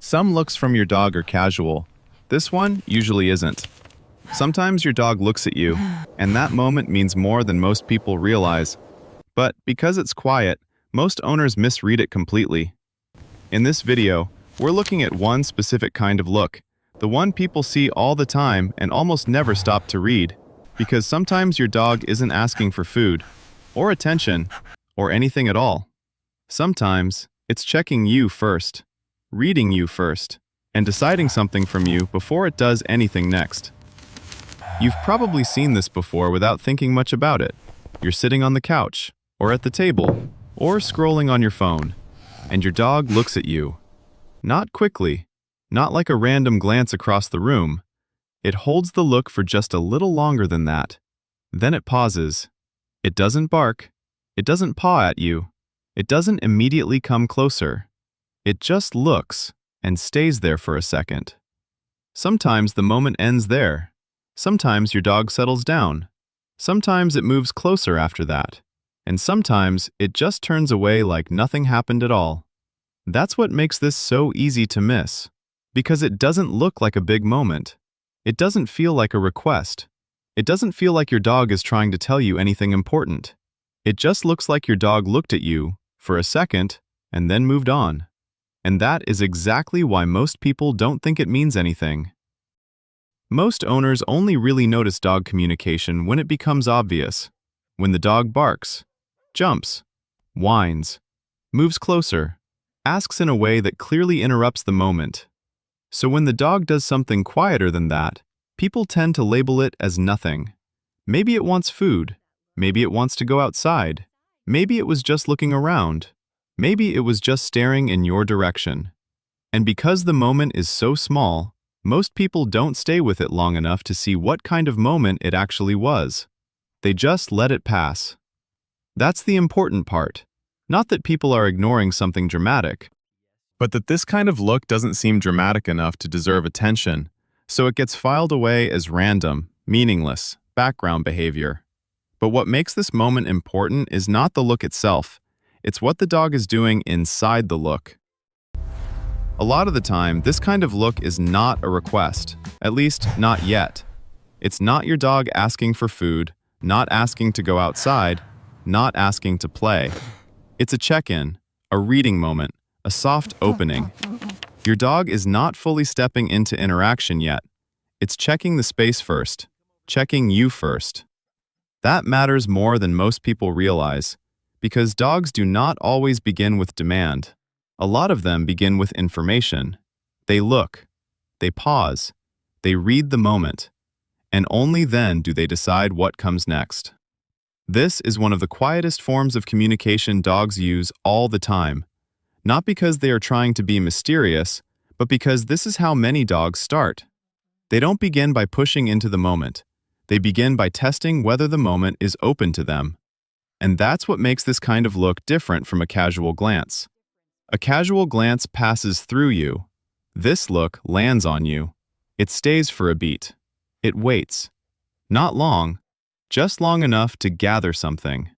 Some looks from your dog are casual. This one usually isn't. Sometimes your dog looks at you, and that moment means more than most people realize. But because it's quiet, most owners misread it completely. In this video, we're looking at one specific kind of look, the one people see all the time and almost never stop to read, because sometimes your dog isn't asking for food, or attention, or anything at all. Sometimes, it's checking you first, reading you first, and deciding something from you before it does anything next. You've probably seen this before without thinking much about it. You're sitting on the couch, or at the table, or scrolling on your phone, and your dog looks at you. Not quickly, not like a random glance across the room. It holds the look for just a little longer than that. Then it pauses. It doesn't bark. It doesn't paw at you. It doesn't immediately come closer. It just looks and stays there for a second. Sometimes the moment ends there. Sometimes your dog settles down. Sometimes it moves closer after that. And sometimes it just turns away like nothing happened at all. That's what makes this so easy to miss. Because it doesn't look like a big moment. It doesn't feel like a request. It doesn't feel like your dog is trying to tell you anything important. It just looks like your dog looked at you for a second and then moved on. And that is exactly why most people don't think it means anything. Most owners only really notice dog communication when it becomes obvious. When the dog barks, jumps, whines, moves closer, asks in a way that clearly interrupts the moment. So when the dog does something quieter than that, people tend to label it as nothing. Maybe it wants food. Maybe it wants to go outside. Maybe it was just looking around. Maybe it was just staring in your direction. And because the moment is so small, most people don't stay with it long enough to see what kind of moment it actually was. They just let it pass. That's the important part. Not that people are ignoring something dramatic, but that this kind of look doesn't seem dramatic enough to deserve attention, so it gets filed away as random, meaningless, background behavior. But what makes this moment important is not the look itself, it's what the dog is doing inside the look. A lot of the time, this kind of look is not a request, at least not yet. It's not your dog asking for food, not asking to go outside, not asking to play. It's a check-in, a reading moment, a soft opening. Your dog is not fully stepping into interaction yet. It's checking the space first, checking you first. That matters more than most people realize, because dogs do not always begin with demand. A lot of them begin with information. They look, they pause, they read the moment, and only then do they decide what comes next. This is one of the quietest forms of communication dogs use all the time, not because they are trying to be mysterious, but because this is how many dogs start. They don't begin by pushing into the moment. They begin by testing whether the moment is open to them. And that's what makes this kind of look different from a casual glance. A casual glance passes through you. This look lands on you. It stays for a beat. It waits. Not long, just long enough to gather something.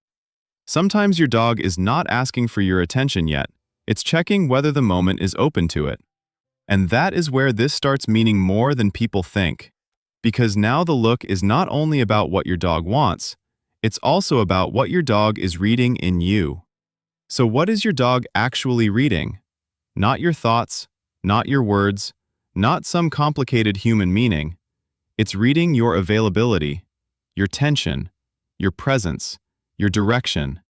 Sometimes your dog is not asking for your attention yet. It's checking whether the moment is open to it. And that is where this starts meaning more than people think. Because now the look is not only about what your dog wants, it's also about what your dog is reading in you. So what is your dog actually reading? Not your thoughts, not your words, not some complicated human meaning. It's reading your availability, your tension, your presence, your direction.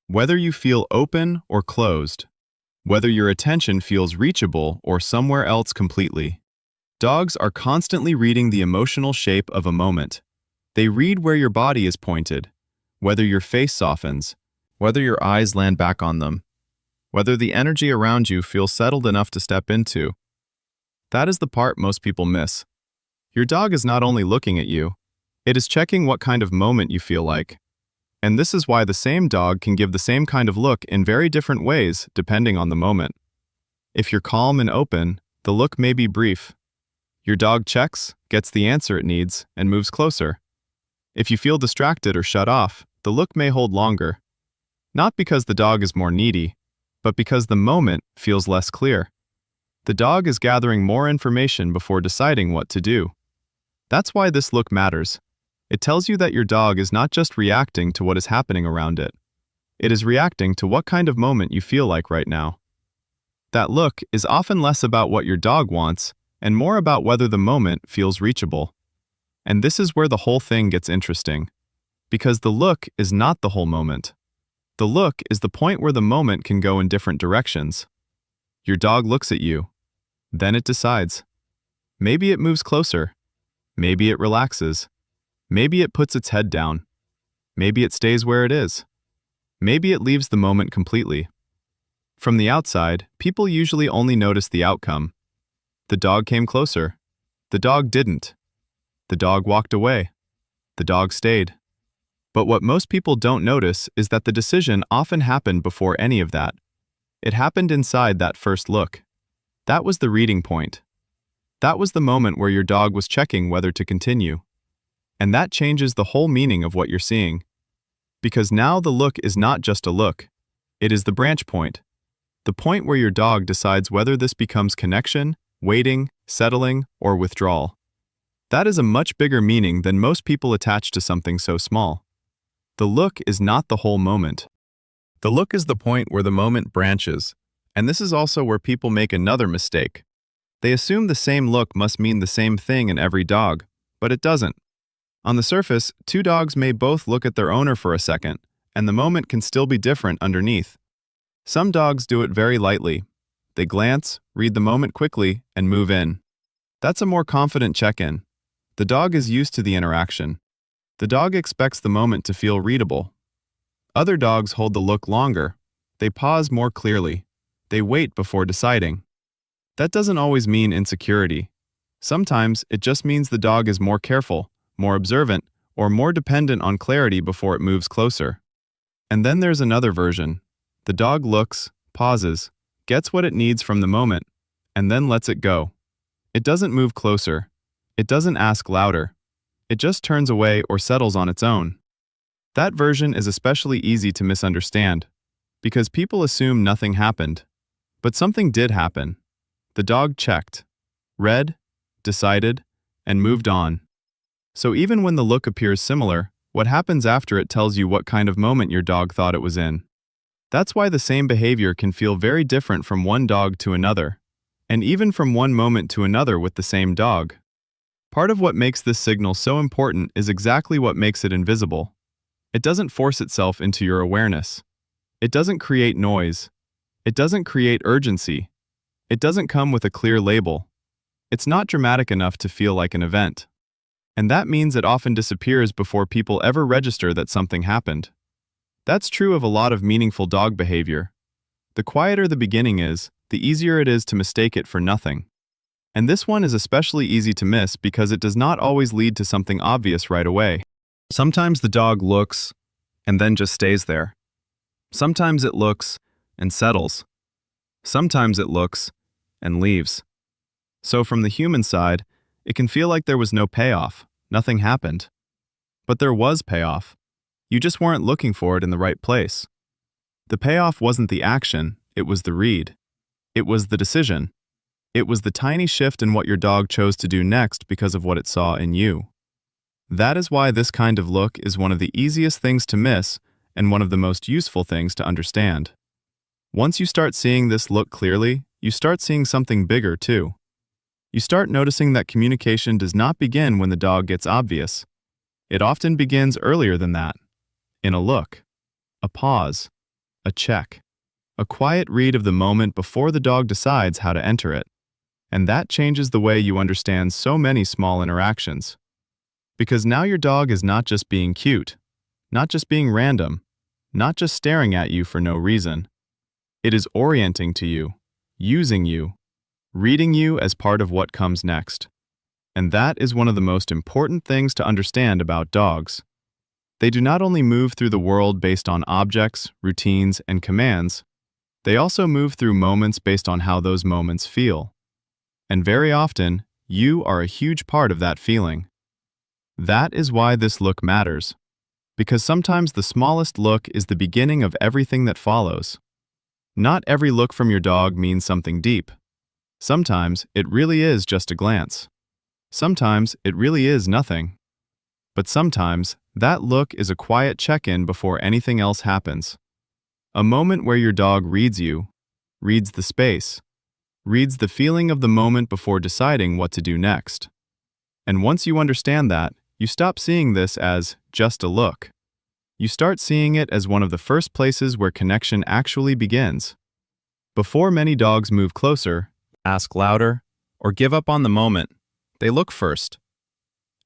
Whether you feel open or closed, whether your attention feels reachable or somewhere else completely. Dogs are constantly reading the emotional shape of a moment. They read where your body is pointed, whether your face softens, whether your eyes land back on them, whether the energy around you feels settled enough to step into. That is the part most people miss. Your dog is not only looking at you, it is checking what kind of moment you feel like. And this is why the same dog can give the same kind of look in very different ways depending on the moment. If you're calm and open, the look may be brief. Your dog checks, gets the answer it needs, and moves closer. If you feel distracted or shut off, the look may hold longer. Not because the dog is more needy, but because the moment feels less clear. The dog is gathering more information before deciding what to do. That's why this look matters. It tells you that your dog is not just reacting to what is happening around it. It is reacting to what kind of moment you feel like right now. That look is often less about what your dog wants and more about whether the moment feels reachable. And this is where the whole thing gets interesting. Because the look is not the whole moment. The look is the point where the moment can go in different directions. Your dog looks at you. Then it decides. Maybe it moves closer. Maybe it relaxes. Maybe it puts its head down. Maybe it stays where it is. Maybe it leaves the moment completely. From the outside, people usually only notice the outcome. The dog came closer. The dog didn't. The dog walked away. The dog stayed. But what most people don't notice is that the decision often happened before any of that. It happened inside that first look. That was the reading point. That was the moment where your dog was checking whether to continue. And that changes the whole meaning of what you're seeing. Because now the look is not just a look. It is the branch point. The point where your dog decides whether this becomes connection, waiting, settling, or withdrawal. That is a much bigger meaning than most people attach to something so small. The look is not the whole moment. The look is the point where the moment branches, and this is also where people make another mistake. They assume the same look must mean the same thing in every dog, but it doesn't. On the surface, two dogs may both look at their owner for a second, and the moment can still be different underneath. Some dogs do it very lightly. They glance, read the moment quickly, and move in. That's a more confident check-in. The dog is used to the interaction. The dog expects the moment to feel readable. Other dogs hold the look longer. They pause more clearly. They wait before deciding. That doesn't always mean insecurity. Sometimes it just means the dog is more careful, more observant, or more dependent on clarity before it moves closer. And then there's another version. The dog looks, pauses, gets what it needs from the moment, and then lets it go. It doesn't move closer. It doesn't ask louder. It just turns away or settles on its own. That version is especially easy to misunderstand, because people assume nothing happened. But something did happen. The dog checked, read, decided, and moved on. So even when the look appears similar, what happens after it tells you what kind of moment your dog thought it was in. That's why the same behavior can feel very different from one dog to another, and even from one moment to another with the same dog. Part of what makes this signal so important is exactly what makes it invisible. It doesn't force itself into your awareness. It doesn't create noise. It doesn't create urgency. It doesn't come with a clear label. It's not dramatic enough to feel like an event. And that means it often disappears before people ever register that something happened. That's true of a lot of meaningful dog behavior. The quieter the beginning is, the easier it is to mistake it for nothing. And this one is especially easy to miss because it does not always lead to something obvious right away. Sometimes the dog looks and then just stays there. Sometimes it looks and settles. Sometimes it looks and leaves. So from the human side, it can feel like there was no payoff, nothing happened. But there was payoff. You just weren't looking for it in the right place. The payoff wasn't the action, it was the read. It was the decision. It was the tiny shift in what your dog chose to do next because of what it saw in you. That is why this kind of look is one of the easiest things to miss and one of the most useful things to understand. Once you start seeing this look clearly, you start seeing something bigger too. You start noticing that communication does not begin when the dog gets obvious. It often begins earlier than that. In a look, a pause, a check, a quiet read of the moment before the dog decides how to enter it. And that changes the way you understand so many small interactions. Because now your dog is not just being cute, not just being random, not just staring at you for no reason. It is orienting to you, using you, reading you as part of what comes next. And that is one of the most important things to understand about dogs. They do not only move through the world based on objects, routines, and commands, they also move through moments based on how those moments feel. And very often, you are a huge part of that feeling. That is why this look matters. Because sometimes the smallest look is the beginning of everything that follows. Not every look from your dog means something deep. Sometimes it really is just a glance. Sometimes it really is nothing. But sometimes that look is a quiet check-in before anything else happens. A moment where your dog reads you, reads the space, reads the feeling of the moment before deciding what to do next. And once you understand that, you stop seeing this as just a look. You start seeing it as one of the first places where connection actually begins. Before many dogs move closer, ask louder, or give up on the moment, they look first.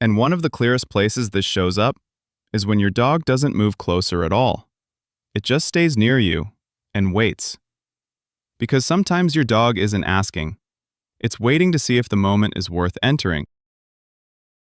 And one of the clearest places this shows up is when your dog doesn't move closer at all. It just stays near you and waits. Because sometimes your dog isn't asking. It's waiting to see if the moment is worth entering.